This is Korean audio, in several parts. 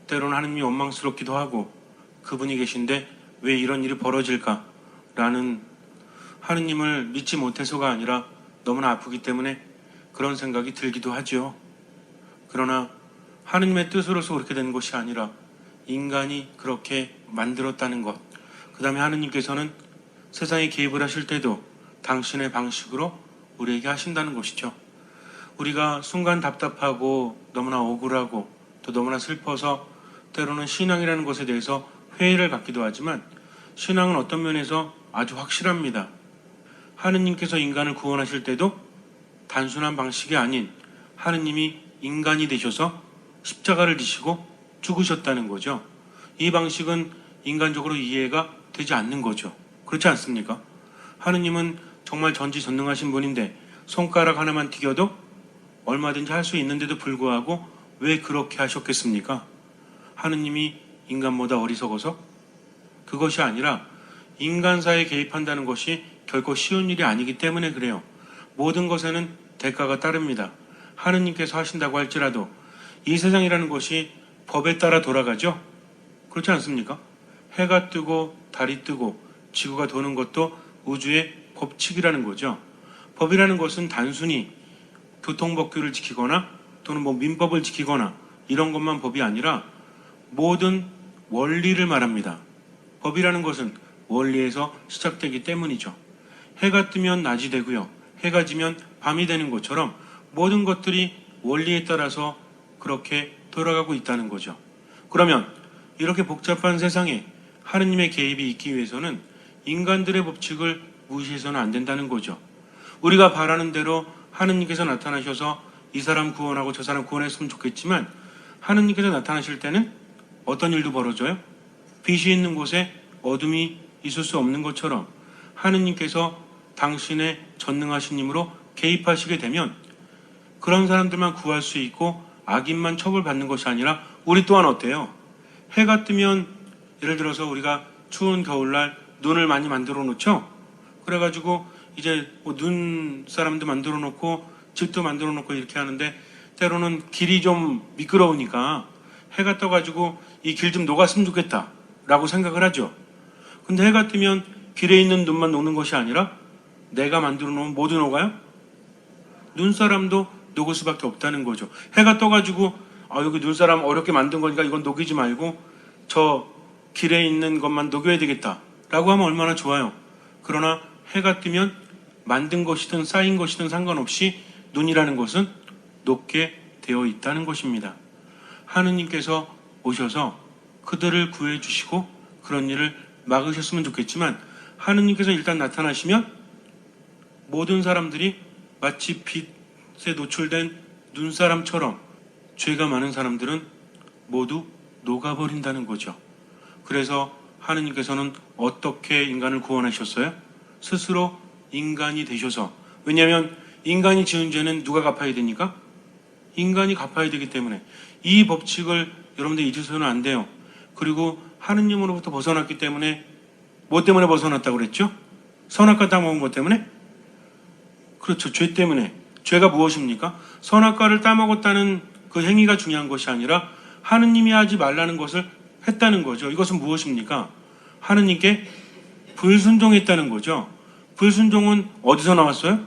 때로는 하느님이 원망스럽기도 하고 그분이 계신데 왜 이런 일이 벌어질까라는 하느님을 믿지 못해서가 아니라 너무나 아프기 때문에 그런 생각이 들기도 하죠. 그러나 하느님의 뜻으로서 그렇게 된 것이 아니라 인간이 그렇게 만들었다는 것, 그 다음에 하느님께서는 세상에 개입을 하실 때도 당신의 방식으로 우리에게 하신다는 것이죠. 우리가 순간 답답하고 너무나 억울하고 또 너무나 슬퍼서 때로는 신앙이라는 것에 대해서 회의를 갖기도 하지만 신앙은 어떤 면에서 아주 확실합니다. 하느님께서 인간을 구원하실 때도 단순한 방식이 아닌 하느님이 인간이 되셔서 십자가를 지시고 죽으셨다는 거죠. 이 방식은 인간적으로 이해가 되지 않는 거죠. 그렇지 않습니까? 하느님은 정말 전지전능하신 분인데 손가락 하나만 튀겨도 얼마든지 할 수 있는데도 불구하고 왜 그렇게 하셨겠습니까? 하느님이 인간보다 어리석어서? 그것이 아니라 인간사에 개입한다는 것이 결코 쉬운 일이 아니기 때문에 그래요. 모든 것에는 대가가 따릅니다. 하느님께서 하신다고 할지라도 이 세상이라는 것이 법에 따라 돌아가죠? 그렇지 않습니까? 해가 뜨고 달이 뜨고 지구가 도는 것도 우주의 법칙이라는 거죠. 법이라는 것은 단순히 교통법규를 지키거나 또는 민법을 지키거나 이런 것만 법이 아니라 모든 원리를 말합니다. 법이라는 것은 원리에서 시작되기 때문이죠. 해가 뜨면 낮이 되고요. 해가 지면 밤이 되는 것처럼 모든 것들이 원리에 따라서 그렇게 돌아가고 있다는 거죠. 그러면 이렇게 복잡한 세상에 하느님의 개입이 있기 위해서는 인간들의 법칙을 무시해서는 안 된다는 거죠. 우리가 바라는 대로 하느님께서 나타나셔서 이 사람 구원하고 저 사람 구원했으면 좋겠지만 하느님께서 나타나실 때는 어떤 일도 벌어져요? 빛이 있는 곳에 어둠이 있을 수 없는 것처럼 하느님께서 당신의 전능하신 힘으로 개입하시게 되면 그런 사람들만 구할 수 있고 악인만 처벌받는 것이 아니라 우리 또한 어때요? 해가 뜨면 예를 들어서 우리가 추운 겨울날 눈을 많이 만들어 놓죠? 그래가지고 이제 눈 사람도 만들어 놓고 집도 만들어 놓고 이렇게 하는데 때로는 길이 좀 미끄러우니까 해가 떠가지고 이 길 좀 녹았으면 좋겠다 라고 생각을 하죠. 근데 해가 뜨면 길에 있는 눈만 녹는 것이 아니라 내가 만들어 놓은 모두 녹아요? 눈사람도 녹을 수밖에 없다는 거죠. 해가 떠가지고 여기 눈사람 어렵게 만든 거니까 이건 녹이지 말고 저 길에 있는 것만 녹여야 되겠다 라고 하면 얼마나 좋아요. 그러나 해가 뜨면 만든 것이든 쌓인 것이든 상관없이 눈이라는 것은 녹게 되어 있다는 것입니다. 하느님께서 오셔서 그들을 구해주시고 그런 일을 막으셨으면 좋겠지만 하느님께서 일단 나타나시면 모든 사람들이 마치 빛에 노출된 눈사람처럼 죄가 많은 사람들은 모두 녹아버린다는 거죠. 그래서 하느님께서는 어떻게 인간을 구원하셨어요? 스스로 인간이 되셔서. 왜냐하면 인간이 지은 죄는 누가 갚아야 되니까? 인간이 갚아야 되기 때문에 이 법칙을 여러분들 잊으셔서는 안 돼요. 그리고 하느님으로부터 벗어났기 때문에 뭐 때문에 벗어났다고 그랬죠? 선악과 따먹은 것 때문에? 그렇죠. 죄 때문에. 죄가 무엇입니까? 선악과를 따먹었다는 그 행위가 중요한 것이 아니라 하느님이 하지 말라는 것을 했다는 거죠. 이것은 무엇입니까? 하느님께 불순종했다는 거죠. 불순종은 어디서 나왔어요?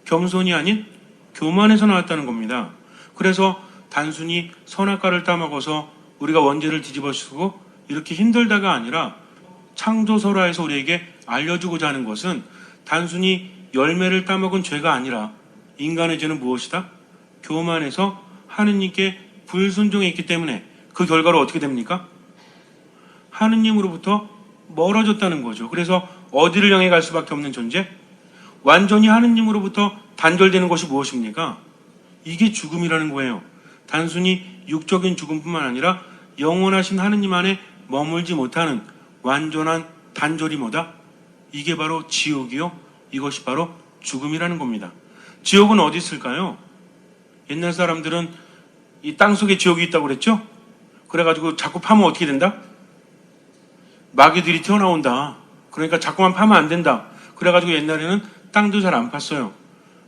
겸손이 아닌 교만에서 나왔다는 겁니다. 그래서 단순히 선악과를 따먹어서 우리가 원죄를 뒤집어 쓰고 이렇게 힘들다가 아니라 창조설화에서 우리에게 알려주고자 하는 것은 단순히 열매를 따먹은 죄가 아니라 인간의 죄는 무엇이다? 교만해서 하느님께 불순종했기 때문에 그 결과로 어떻게 됩니까? 하느님으로부터 멀어졌다는 거죠. 그래서 어디를 향해 갈 수밖에 없는 존재? 완전히 하느님으로부터 단절되는 것이 무엇입니까? 이게 죽음이라는 거예요. 단순히 육적인 죽음뿐만 아니라 영원하신 하느님 안에 머물지 못하는 완전한 단절이 뭐다? 이게 바로 지옥이요. 이것이 바로 죽음이라는 겁니다. 지옥은 어디 있을까요? 옛날 사람들은 이 땅속에 지옥이 있다고 그랬죠? 그래가지고 자꾸 파면 어떻게 된다? 마귀들이 튀어나온다. 그러니까 자꾸만 파면 안 된다. 그래가지고 옛날에는 땅도 잘 안 팠어요.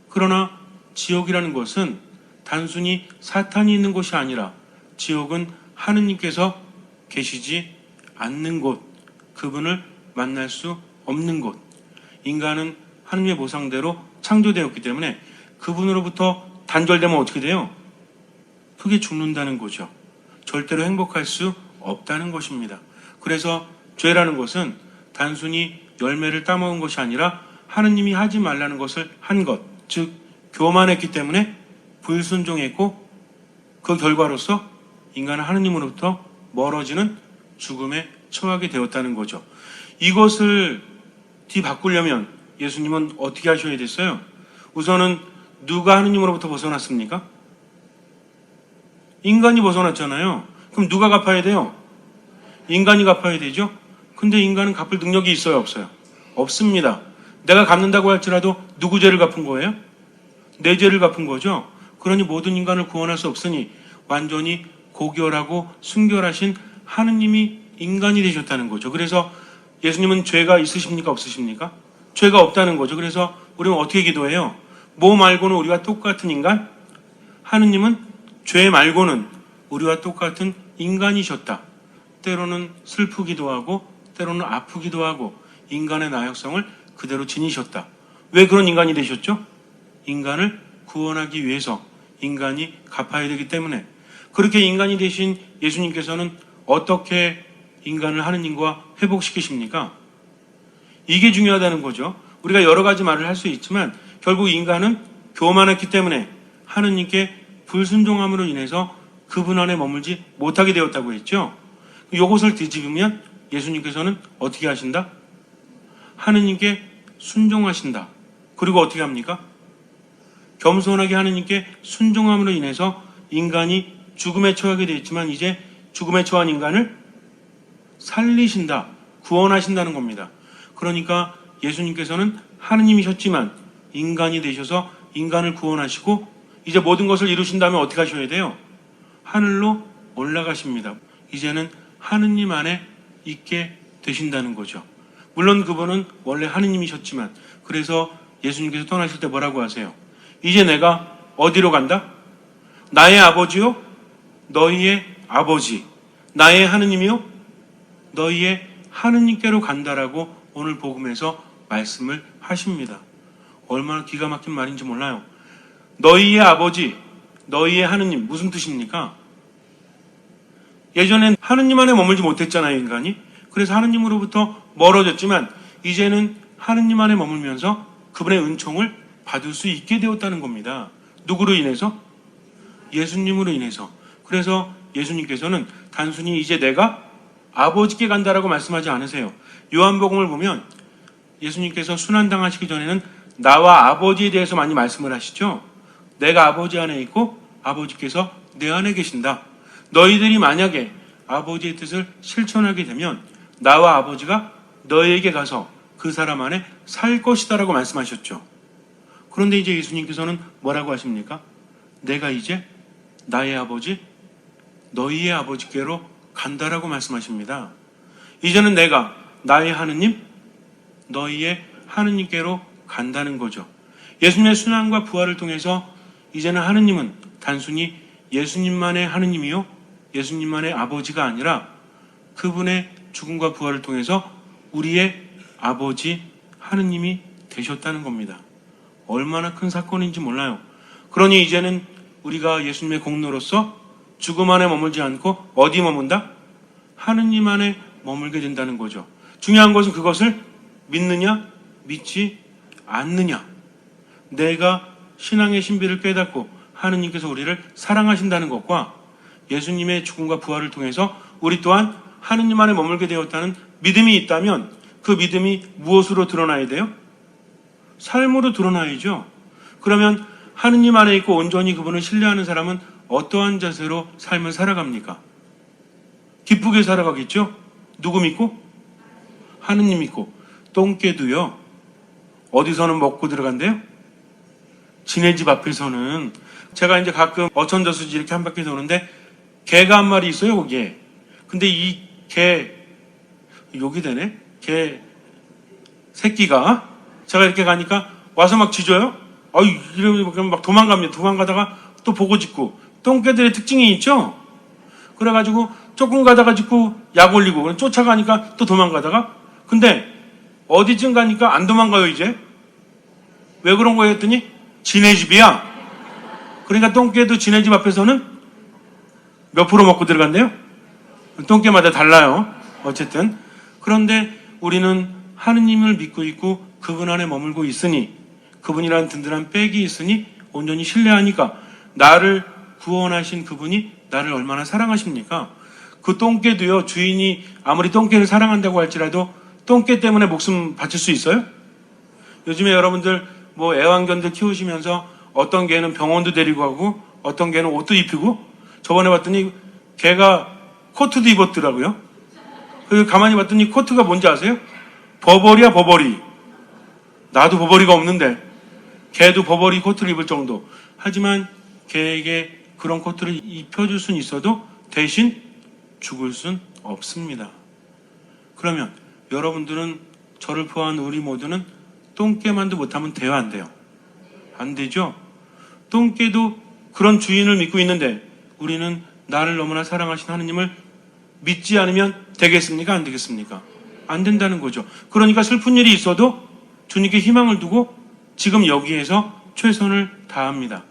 그러나 지옥이라는 것은 단순히 사탄이 있는 곳이 아니라 지옥은 하느님께서 계시지 않는 곳, 그분을 만날 수 없는 곳. 인간은 하느님의 모상대로 창조되었기 때문에 그분으로부터 단절되면 어떻게 돼요? 크게 죽는다는 거죠. 절대로 행복할 수 없다는 것입니다. 그래서 죄라는 것은 단순히 열매를 따먹은 것이 아니라 하느님이 하지 말라는 것을 한 것, 즉 교만했기 때문에 불순종했고 그 결과로서 인간은 하느님으로부터 멀어지는 죽음에 처하게 되었다는 거죠. 이것을 뒤바꾸려면 예수님은 어떻게 하셔야 됐어요? 우선은 누가 하느님으로부터 벗어났습니까? 인간이 벗어났잖아요. 그럼 누가 갚아야 돼요? 인간이 갚아야 되죠? 근데 인간은 갚을 능력이 있어요, 없어요? 없습니다. 내가 갚는다고 할지라도 누구 죄를 갚은 거예요? 내 죄를 갚은 거죠. 그러니 모든 인간을 구원할 수 없으니 완전히 고결하고 순결하신 하느님이 인간이 되셨다는 거죠. 그래서 예수님은 죄가 있으십니까, 없으십니까? 죄가 없다는 거죠. 그래서 우리는 어떻게 기도해요? 뭐 말고는 우리와 똑같은 인간? 하느님은 죄 말고는 우리와 똑같은 인간이셨다. 때로는 슬프기도 하고 때로는 아프기도 하고 인간의 나약성을 그대로 지니셨다. 왜 그런 인간이 되셨죠? 인간을 구원하기 위해서 인간이 갚아야 되기 때문에. 그렇게 인간이 되신 예수님께서는 어떻게 인간을 하느님과 회복시키십니까? 이게 중요하다는 거죠. 우리가 여러 가지 말을 할 수 있지만 결국 인간은 교만했기 때문에 하느님께 불순종함으로 인해서 그분 안에 머물지 못하게 되었다고 했죠. 이것을 뒤집으면 예수님께서는 어떻게 하신다? 하느님께 순종하신다. 그리고 어떻게 합니까? 겸손하게 하느님께 순종함으로 인해서 인간이 죽음에 처하게 되었지만 이제 죽음에 처한 인간을 살리신다. 구원하신다는 겁니다. 그러니까 예수님께서는 하느님이셨지만 인간이 되셔서 인간을 구원하시고 이제 모든 것을 이루신다면 어떻게 하셔야 돼요? 하늘로 올라가십니다. 이제는 하느님 안에 있게 되신다는 거죠. 물론 그분은 원래 하느님이셨지만 그래서 예수님께서 떠나실 때 뭐라고 하세요? 이제 내가 어디로 간다? 나의 아버지요? 너희의 아버지. 나의 하느님이요? 너희의 하느님께로 간다라고 오늘 복음에서 말씀을 하십니다. 얼마나 기가 막힌 말인지 몰라요. 너희의 아버지, 너희의 하느님, 무슨 뜻입니까? 예전엔 하느님 안에 머물지 못했잖아요, 인간이. 그래서 하느님으로부터 멀어졌지만 이제는 하느님 안에 머물면서 그분의 은총을 받을 수 있게 되었다는 겁니다. 누구로 인해서? 예수님으로 인해서. 그래서 예수님께서는 단순히 이제 내가 아버지께 간다라고 말씀하지 않으세요. 요한복음을 보면 예수님께서 순환당하시기 전에는 나와 아버지에 대해서 많이 말씀을 하시죠. 내가 아버지 안에 있고 아버지께서 내 안에 계신다. 너희들이 만약에 아버지의 뜻을 실천하게 되면 나와 아버지가 너희에게 가서 그 사람 안에 살 것이다라고 말씀하셨죠. 그런데 이제 예수님께서는 뭐라고 하십니까? 내가 이제 나의 아버지, 너희의 아버지께로 간다라고 말씀하십니다. 이제는 내가 나의 하느님, 너희의 하느님께로 간다는 거죠. 예수님의 순환과 부활을 통해서 이제는 하느님은 단순히 예수님만의 하느님이요, 예수님만의 아버지가 아니라 그분의 죽음과 부활을 통해서 우리의 아버지 하느님이 되셨다는 겁니다. 얼마나 큰 사건인지 몰라요. 그러니 이제는 우리가 예수님의 공로로서 죽음 안에 머물지 않고 어디 머문다? 하느님 안에 머물게 된다는 거죠. 중요한 것은 그것을 믿느냐, 믿지 않느냐. 내가 신앙의 신비를 깨닫고 하느님께서 우리를 사랑하신다는 것과 예수님의 죽음과 부활을 통해서 우리 또한 하느님 안에 머물게 되었다는 믿음이 있다면 그 믿음이 무엇으로 드러나야 돼요? 삶으로 드러나야죠. 그러면 하느님 안에 있고 온전히 그분을 신뢰하는 사람은 어떠한 자세로 삶을 살아갑니까? 기쁘게 살아가겠죠? 누구 믿고? 하느님 믿고. 똥개도요, 어디서는 먹고 들어간대요? 지네 집 앞에서는. 제가 이제 가끔 어천저수지 이렇게 한 바퀴 도는데 개가 한 마리 있어요, 거기에. 근데 이 개, 욕이 되네? 개 새끼가 제가 이렇게 가니까 와서 막 짖어요? 이러면 막 도망갑니다. 도망가다가 또 보고 짖고. 똥개들의 특징이 있죠? 그래가지고 조금 가다가 자꾸 약 올리고 그럼 쫓아가니까 또 도망가다가 근데 어디쯤 가니까 안 도망가요 이제. 왜 그런 거예요 했더니 지네 집이야. 그러니까 똥개도 지네 집 앞에서는 몇 프로 먹고 들어간대요? 똥개마다 달라요. 어쨌든 그런데 우리는 하느님을 믿고 있고 그분 안에 머물고 있으니 그분이란 든든한 백이 있으니 온전히 신뢰하니까 나를 구원하신 그분이 나를 얼마나 사랑하십니까? 그 똥개도요, 주인이 아무리 똥개를 사랑한다고 할지라도 똥개 때문에 목숨 바칠 수 있어요? 요즘에 여러분들 뭐 애완견들 키우시면서 어떤 개는 병원도 데리고 가고 어떤 개는 옷도 입히고 저번에 봤더니 개가 코트도 입었더라고요. 그래서 가만히 봤더니 코트가 뭔지 아세요? 버버리야 버버리. 나도 버버리가 없는데 개도 버버리 코트를 입을 정도. 하지만 개에게 그런 코트를 입혀줄 수는 있어도 대신 죽을 순 없습니다. 그러면 여러분들은 저를 포함한 우리 모두는 똥개만도 못하면 돼요 안 돼요? 안 되죠? 똥개도 그런 주인을 믿고 있는데 우리는 나를 너무나 사랑하신 하느님을 믿지 않으면 되겠습니까? 안 되겠습니까? 안 된다는 거죠. 그러니까 슬픈 일이 있어도 주님께 희망을 두고 지금 여기에서 최선을 다합니다.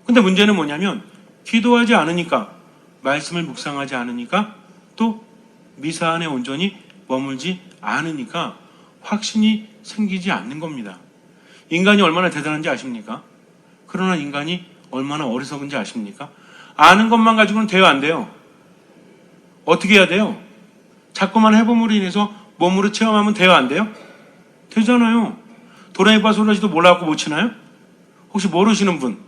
근데 문제는 뭐냐면 기도하지 않으니까 말씀을 묵상하지 않으니까 또 미사 안에 온전히 머물지 않으니까 확신이 생기지 않는 겁니다. 인간이 얼마나 대단한지 아십니까? 그러나 인간이 얼마나 어리석은지 아십니까? 아는 것만 가지고는 돼요 안 돼요? 어떻게 해야 돼요? 자꾸만 해봄으로 인해서 몸으로 체험하면 돼요 안 돼요? 되잖아요. 도레미파 솔라시도 몰라갖고 못 치나요? 혹시 모르시는 분?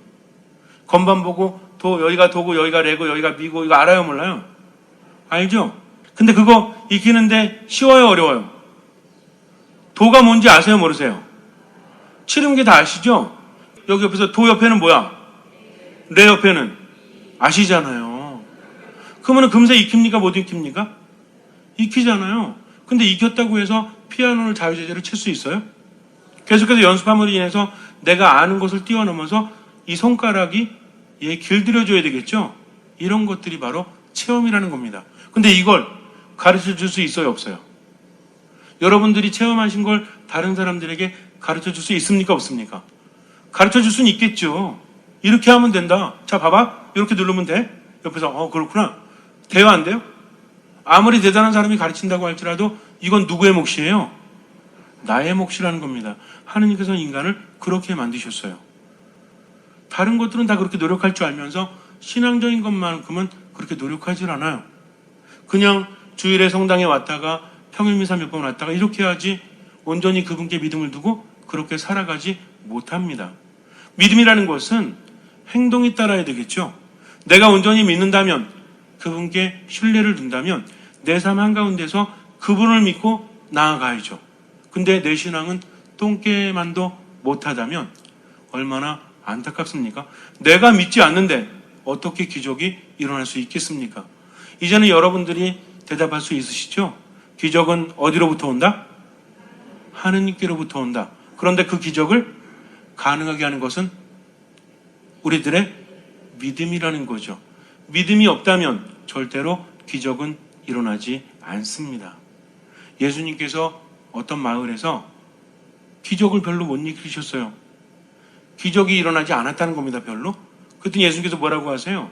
건반 보고 여기가 도고 여기가 레고 여기가 미고 이거 알아요 몰라요? 알죠? 근데 그거 익히는데 쉬워요 어려워요? 도가 뭔지 아세요 모르세요? 치름계 다 아시죠? 여기 옆에서 도 옆에는 뭐야? 레 옆에는 아시잖아요. 그러면 금세 익힙니까 못 익힙니까? 익히잖아요. 근데 익혔다고 해서 피아노를 자유자재로 칠 수 있어요? 계속해서 연습함으로 인해서 내가 아는 것을 뛰어넘어서 이 손가락이 얘 길들여줘야 되겠죠? 이런 것들이 바로 체험이라는 겁니다. 근데 이걸 가르쳐 줄 수 있어요 없어요? 여러분들이 체험하신 걸 다른 사람들에게 가르쳐 줄 수 있습니까 없습니까? 가르쳐 줄 수는 있겠죠. 이렇게 하면 된다. 자 봐봐 이렇게 누르면 돼. 옆에서 그렇구나. 돼요 안 돼요? 아무리 대단한 사람이 가르친다고 할지라도 이건 누구의 몫이에요? 나의 몫이라는 겁니다. 하느님께서는 인간을 그렇게 만드셨어요. 다른 것들은 다 그렇게 노력할 줄 알면서 신앙적인 것만큼은 그렇게 노력하질 않아요. 그냥 주일에 성당에 왔다가 평일미사 몇 번 왔다가 이렇게 하지 온전히 그분께 믿음을 두고 그렇게 살아가지 못합니다. 믿음이라는 것은 행동이 따라야 되겠죠. 내가 온전히 믿는다면 그분께 신뢰를 둔다면 내 삶 한가운데서 그분을 믿고 나아가야죠. 근데 내 신앙은 똥개만도 못하다면 얼마나 안타깝습니까? 내가 믿지 않는데 어떻게 기적이 일어날 수 있겠습니까? 이제는 여러분들이 대답할 수 있으시죠? 기적은 어디로부터 온다? 하느님께로부터 온다. 그런데 그 기적을 가능하게 하는 것은 우리들의 믿음이라는 거죠. 믿음이 없다면 절대로 기적은 일어나지 않습니다. 예수님께서 어떤 마을에서 기적을 별로 못 일으키셨어요. 기적이 일어나지 않았다는 겁니다. 별로. 그랬더니 예수님께서 뭐라고 하세요?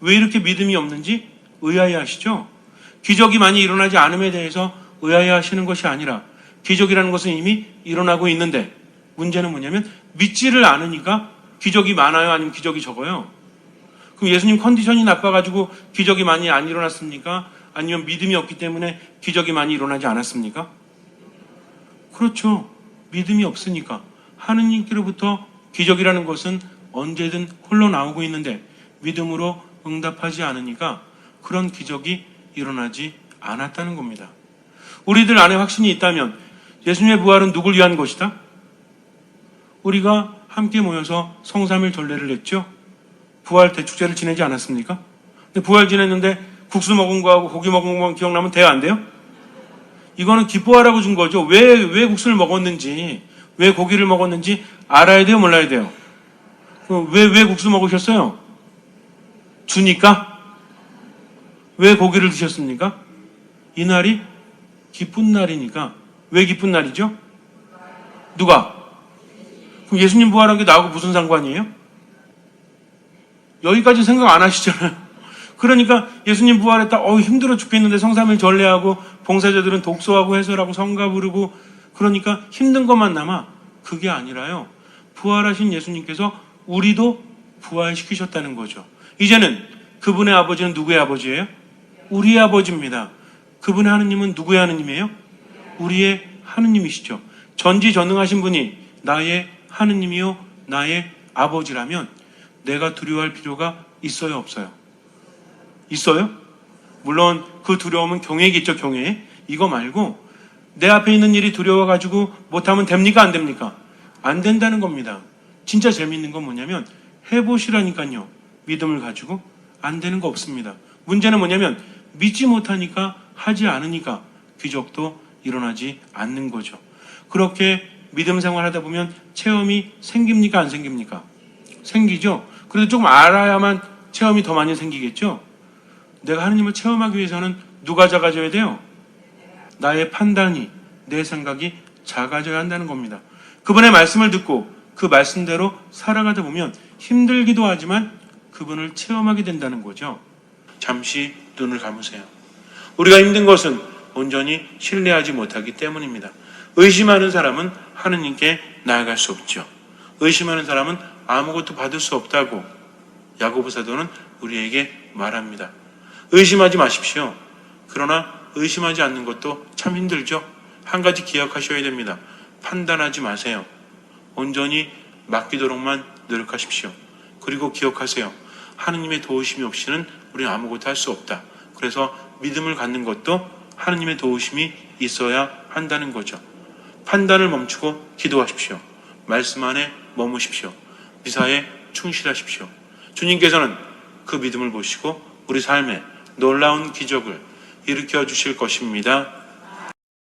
왜 이렇게 믿음이 없는지 의아해 하시죠? 기적이 많이 일어나지 않음에 대해서 의아해 하시는 것이 아니라 기적이라는 것은 이미 일어나고 있는데 문제는 뭐냐면 믿지를 않으니까 기적이 많아요? 아니면 기적이 적어요? 그럼 예수님 컨디션이 나빠가지고 기적이 많이 안 일어났습니까? 아니면 믿음이 없기 때문에 기적이 많이 일어나지 않았습니까? 그렇죠. 믿음이 없으니까. 하느님께로부터 기적이라는 것은 언제든 흘러나오고 있는데 믿음으로 응답하지 않으니까 그런 기적이 일어나지 않았다는 겁니다. 우리들 안에 확신이 있다면 예수님의 부활은 누굴 위한 것이다? 우리가 함께 모여서 성삼일 전례를 했죠. 부활 대축제를 지내지 않았습니까? 근데 부활 지냈는데 국수 먹은 거하고 고기 먹은 거만 기억나면 돼요 안 돼요? 이거는 기뻐하라고 준 거죠. 왜 국수를 먹었는지 왜 고기를 먹었는지 알아야 돼요 몰라야 돼요? 왜 국수 먹으셨어요? 주니까? 왜 고기를 드셨습니까? 이날이 기쁜 날이니까. 왜 기쁜 날이죠? 누가? 그럼 예수님 부활한 게 나하고 무슨 상관이에요? 여기까지 생각 안 하시잖아요. 그러니까 예수님 부활했다. 힘들어 죽겠는데 성삼일 전례하고 봉사자들은 독서하고 해설하고 성가 부르고 그러니까 힘든 것만 남아. 그게 아니라요. 부활하신 예수님께서 우리도 부활시키셨다는 거죠. 이제는 그분의 아버지는 누구의 아버지예요? 우리의 아버지입니다. 그분의 하느님은 누구의 하느님이에요? 우리의 하느님이시죠. 전지전능하신 분이 나의 하느님이요 나의 아버지라면 내가 두려워할 필요가 있어요 없어요? 있어요? 물론 그 두려움은 경외겠죠. 경외. 이거 말고 내 앞에 있는 일이 두려워가지고 못하면 됩니까 안 됩니까? 안 된다는 겁니다. 진짜 재밌는 건 뭐냐면 해보시라니까요. 믿음을 가지고 안 되는 거 없습니다. 문제는 뭐냐면 믿지 못하니까 하지 않으니까 기적도 일어나지 않는 거죠. 그렇게 믿음 생활하다 보면 체험이 생깁니까 안 생깁니까? 생기죠. 그래도 조금 알아야만 체험이 더 많이 생기겠죠. 내가 하느님을 체험하기 위해서는 누가 작아져야 돼요? 나의 판단이, 내 생각이 작아져야 한다는 겁니다. 그분의 말씀을 듣고 그 말씀대로 살아가다 보면 힘들기도 하지만 그분을 체험하게 된다는 거죠. 잠시 눈을 감으세요. 우리가 힘든 것은 온전히 신뢰하지 못하기 때문입니다. 의심하는 사람은 하느님께 나아갈 수 없죠. 의심하는 사람은 아무것도 받을 수 없다고 야고보 사도는 우리에게 말합니다. 의심하지 마십시오. 그러나 의심하지 않는 것도 참 힘들죠. 한 가지 기억하셔야 됩니다. 판단하지 마세요. 온전히 맡기도록만 노력하십시오. 그리고 기억하세요. 하느님의 도우심이 없이는 우리는 아무것도 할 수 없다. 그래서 믿음을 갖는 것도 하느님의 도우심이 있어야 한다는 거죠. 판단을 멈추고 기도하십시오. 말씀 안에 머무십시오. 미사에 충실하십시오. 주님께서는 그 믿음을 보시고 우리 삶에 놀라운 기적을 일으켜 주실 것입니다.